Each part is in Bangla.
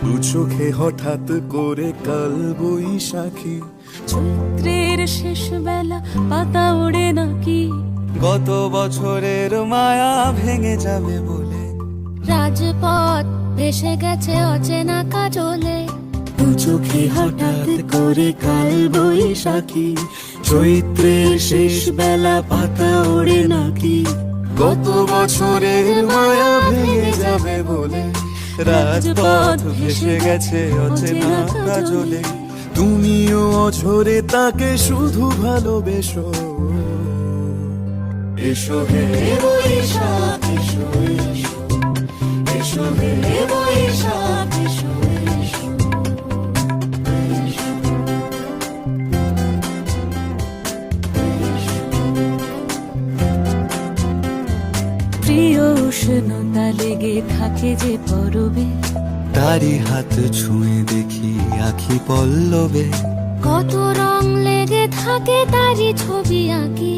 দু চোখে হঠাৎ করে কাল বৈশাখী, চৈত্রের শেষ বেলা পাতা ওড়ে নাকি, গত বছরের মায়া ভেঙে যাবে বলে রাজপথ ভেসে গেছে অচেনা কাজলে। দু চোখে হঠাৎ করে কাল বৈশাখী, চৈত্রের শেষ বেলা পাতা ওড়ে নাকি, গত বছরের মায়া ভেঙে যাবে বলে রাজপথ ভেসে গেছে অচেনা কাজলে। তুমিও অঝরে তাকে শুধু ভালোবেসো, এসো হে বৈশাখ এসো এসো, এসো হে বৈশাখ এসো এসো। প্রিয় উষ্ণতা লেগে থাকে যে পরবে, তারি হাত ছুঁয়ে দেখি আখি পল্লবে, কত রং লেগে থাকে তারই ছবি আঁকি,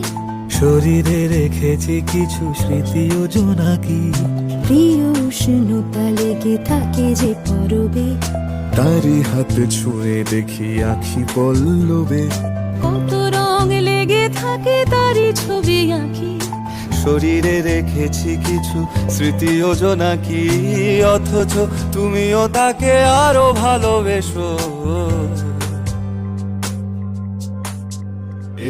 শরীরে রেখেছি কিছু স্মৃতি ও জোনাকি। প্রিয় উষ্ণতা লেগে থাকে যে পরবে, তারি হাত ছুঁয়ে দেখি আখি পল্লবে, কত রং লেগে থাকে তারই ছবি আঁকি, শরীরে রেখেছি কিছু স্মৃতি ও জোনাকি। অথচ তুমিও তাকে আরো ভালোবেসো,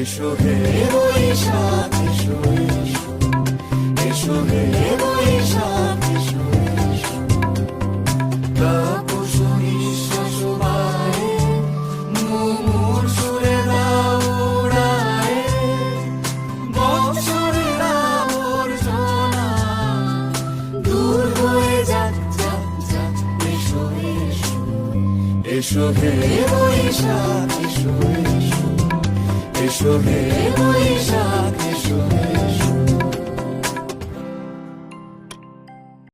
এসো হে বৈশাখ এসো এসো, এসো হে বৈশাখ এসো এসো। তাপস নিঃশ্বাস বায়ে, মুমুর সুরে দাও উড়ায়ে, বৎসরের আবর্জনা দূর হয়ে যাক যাক যাক। এসো এসো, এসো হে বৈশাখ এসো এসো, এসো হে বৈশাখ